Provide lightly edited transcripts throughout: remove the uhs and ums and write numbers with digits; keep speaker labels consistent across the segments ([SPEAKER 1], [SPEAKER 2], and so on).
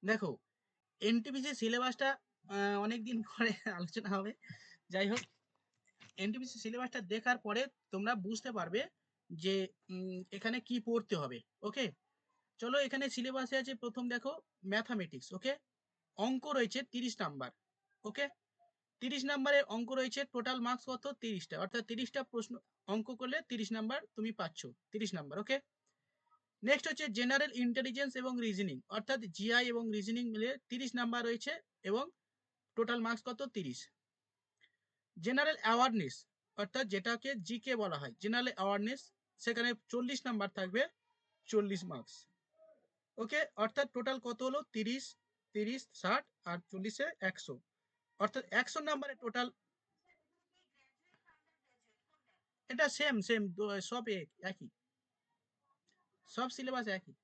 [SPEAKER 1] দেখো, এনটিপিসি সিলেবাসটা অনেকদিন পরে আলোচনা হবে। যাই হোক, এনটিপিসি সিলেবাসটা দেখার পরে তোমরা বুঝতে পারবে যে এখানে কি পড়তে হবে। ওকে, চলো এখানে সিলেবাসে আছে, প্রথম দেখো ম্যাথামেটিক্স। ওকে, অঙ্ক রয়েছে 30 নাম্বার। ওকে, 30 নাম্বারের অঙ্ক রয়েছে, টোটাল মার্কস কত? 30টা, অর্থাৎ 30টা প্রশ্ন অঙ্ক করলে 30 নাম্বার তুমি পাচ্ছ। 30 নাম্বার। ওকে, নেক্সট হচ্ছে জেনারেল ইন্টেলিজেন্স এবং রিজনিং, অর্থাৎ জিআই এবং রিজনিং মিলে 30 নাম্বার রয়েছে এবং টোটাল মার্কস কত? 30। জেনারেল অ্যাওয়ারনেস, অর্থাৎ যেটাকে জিকে বলা হয়, জেনারেল অ্যাওয়ারনেস, সেখানে 40 নাম্বার থাকবে, 40 মার্কস। ওকে, অর্থাৎ টোটাল কত হলো? 30, 30, 60 আর 40-এ 100, অর্থাৎ 100 নাম্বারের টোটাল। এটা সেম সেম, সব একই, সব সিলেবাস একই।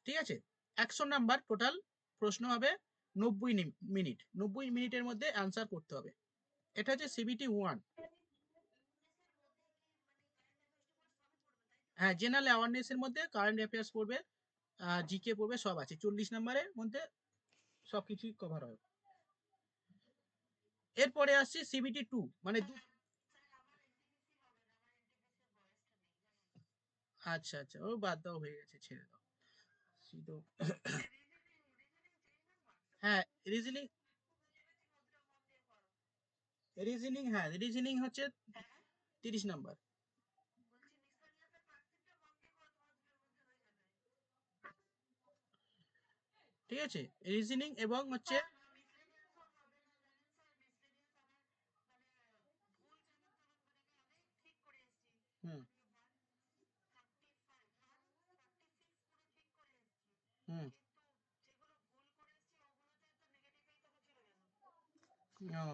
[SPEAKER 1] ঠিক আছে, 100 নাম্বার টোটাল প্রশ্ন হবে, 90 মিনিট, 90 মিনিটের মধ্যে অ্যান্সার করতে হবে। এটা হচ্ছে CBT 1। হ্যাঁ, জেনারেল অ্যাওয়ারনেস এর মধ্যে কারেন্ট অ্যাফেয়ার্স পড়বে, জিকে পড়বে, সব আছে 40 নাম্বারের মধ্যে, সবকিছুই কভার হবে। এরপরে আসছি CBT 2, মানে আচ্ছা আচ্ছা, ও বাদ দাও, হয়ে গেছে, ছেড়ে দাও। তো হ্যাঁ, রিজনিং, রিজনিং, হ্যাঁ রিজনিং হচ্ছে 30 নাম্বার। ঠিক আছে, রিজনিং এবং হচ্ছে, হুম হুম, ও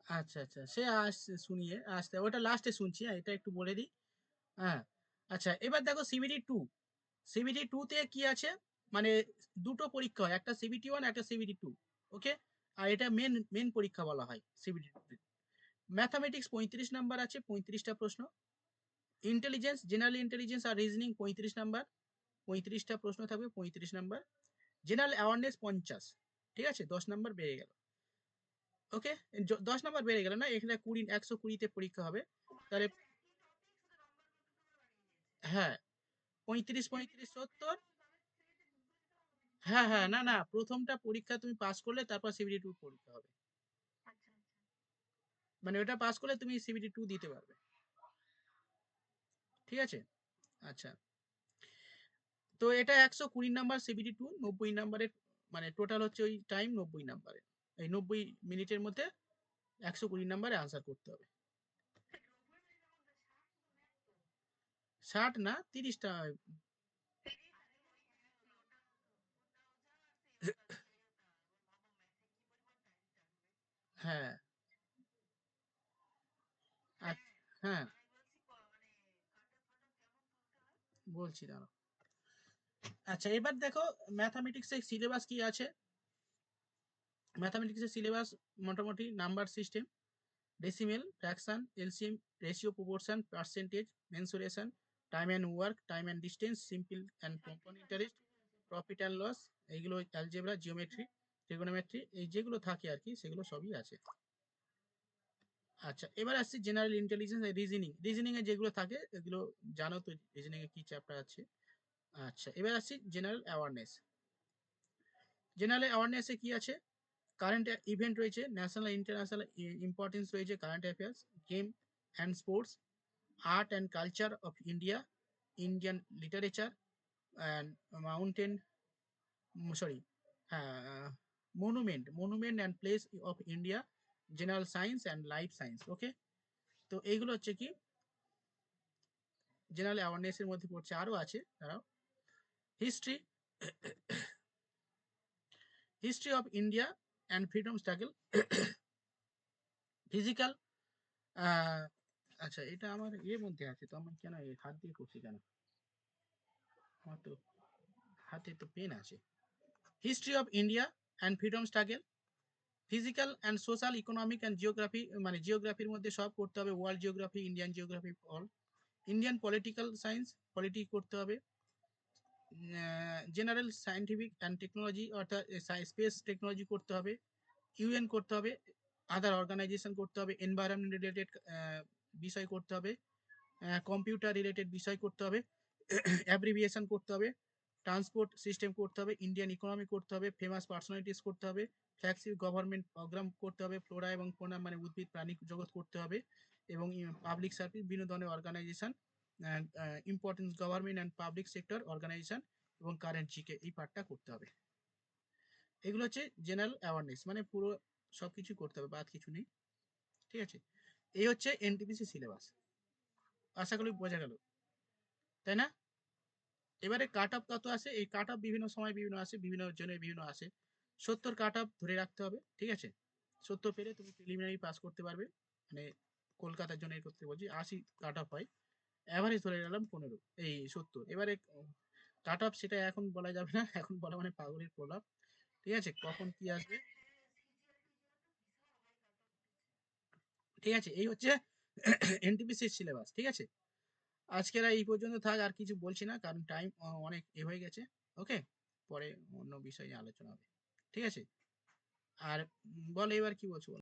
[SPEAKER 1] আচ্ছা আচ্ছা, সে আসছে, শুনিয়ে আসতে, ওটা লাস্টে শুনছি, এটা একটু বলে দিই। হ্যাঁ, আচ্ছা, এবার দেখো CBT 2। CBT 2-তে কি আছে, মানে দুটো পরীক্ষা হয়, একটা CBT 1, একটা CBT 2। ওকে, আর এটা মেন মেন পরীক্ষা বলা হয় CBT 2। ম্যাথামেটিক্স 35 নাম্বার আছে, 35টা প্রশ্ন। ইন্টেলিজেন্স, জেনারেল ইন্টেলিজেন্স আর রিজনিং 35 নাম্বার, 35টা প্রশ্ন থাকবে, 35 নাম্বার। General awareness 50। ঠিক আছে, 10 নাম্বার বেড়ে গেল। ওকে, 10 নাম্বার বেড়ে গেল না, এখানে 120-তে পরীক্ষা হবে, তাহলে হ্যাঁ, 35, 35, 70। হ্যাঁ হ্যাঁ, না না, প্রথমটা পরীক্ষা তুমি পাস করলে তারপর CBT 2 পরীক্ষা হবে, মানে ওটা পাস করলে তুমি CBT 2 দিতে পারবে। ঠিক আছে, আচ্ছা, তো এটা 120 নাম্বার CBT 2, 90 নাম্বারের, মানে টোটাল হচ্ছে ওই টাইম 90 নাম্বারের, এই 90 মিনিটের মধ্যে 120 নাম্বারে আনসার করতে হবে। 60 না, 30টা। হ্যাঁ, হ্যাঁ বলছি, দাঁড়াও। আচ্ছা, এবার দেখো ম্যাথামেটিক্সের সিলেবাস কি আছে। ম্যাথামেটিক্সের সিলেবাস মোটামুটি number system, decimal, fraction, LCM, ratio, proportion, percentage, mensuration, time and work, time and distance, simple and compound interest, profit and loss, এইগুলো অ্যালজেব্রা, জিওমেট্রি, ট্রিগোনোমেট্রি, এই যেগুলো থাকে আর কি, সেগুলো সবই আছে। আচ্ছা, এবার আসছি জেনারেল ইন্টেলিজেন্স, রিজনিং, রিজনিং এ যেগুলো থাকে এগুলো জানো তো, রিজনিং এ কি চ্যাপ্টার আছে। আচ্ছা, এবার আসছি জেনারেল অ্যাওয়ারনেস। জেনারেল অ্যাওয়ারনেসে কি আছে? কারেন্ট ইভেন্ট রয়েছে, ন্যাশনাল ইন্টারন্যাশনাল ইম্পর্টেন্স রয়েছে, current affairs, game and sports, art and culture of India, Indian literature and mountain, sorry, হ্যাঁ, monument and place of India, general science and life science. Okay, তো এইগুলো হচ্ছে কি general অ্যাওয়ারনেসের মধ্যে পড়ছে। আরও আছে, দাঁড়াও, history, history of India and freedom struggle, physical, আচ্ছা, এটা আমার এর মধ্যে আছে, তো আমি কেন হাত দিয়ে করছি কেন, আমার তো হাতে তো পেন আছে। History of India and freedom struggle, physical and social, economic and geography, মানে জিওগ্রাফির মধ্যে সব করতে হবে, world geography, Indian geography, all. Indian political science, politics করতে হবে। জেনারেল সায়েন্টিফিক অ্যান্ড টেকনোলজি অর্থাৎ স্পেস টেকনোলজি করতে হবে। ইউএন করতে হবে, আদার অর্গানাইজেশন করতে হবে, এনভায়রনমেন্ট রিলেটেড বিষয় করতে হবে, কম্পিউটার রিলেটেড বিষয় করতে হবে, অ্যাব্রিভিয়েশন করতে হবে, ট্রান্সপোর্ট সিস্টেম করতে হবে, ইন্ডিয়ান ইকোনমি করতে হবে, ফেমাস পার্সোনালিটিস করতে হবে, ফ্ল্যাগশিপ গভর্নমেন্ট প্রোগ্রাম করতে হবে, ফ্লোরা এবং ফোনা মানে উদ্ভিদ প্রাণী জগৎ করতে হবে, এবং পাবলিক সার্ভিস বিনোদনের organisation, importance government and public sector organisation, এবং কারেন্ট জিকে এই পার্টটা করতে হবে। এগুলো হচ্ছে জেনারেল অ্যাওয়ারনেস, মানে পুরো সবকিছু করতে হবে, বাদ কিছু নেই। ঠিক আছে, এই হচ্ছে এনটিপিসি সিলেবাস। আশা করি বোঝা গেল, তাই না? এবারে কাট অফ কত আসে, এই কাট অফ বিভিন্ন সময় বিভিন্ন আসে, বিভিন্ন জনের বিভিন্ন আসে। 70 কাট অফ ধরে রাখতে হবে, ঠিক আছে? 70 পেলে তুমি প্রিলিমিনারি পাস করতে পারবে, মানে কলকাতার জন্য এর করতে বলছি। 80 কাট অফ হয়, অ্যাভারেজ ধরে গেলাম 15, এই 70। এবারে কাট অফ সেটা এখন বলা যাবে না, এখন বলা মানে পাগলের প্রলাপ। ঠিক আছে, কখন কি আসবে। ঠিক আছে, এই হচ্ছে এনটিপিসির সিলেবাস। ঠিক আছে, আজকের এই পর্যন্ত থাক, আর কিছু বলছি না কারণ টাইম অনেক হয়ে গেছে। ওকে, পরে অন্য বিষয়ে আলোচনা হবে। ঠিক আছে, আর বল এবার কি বলছো বল।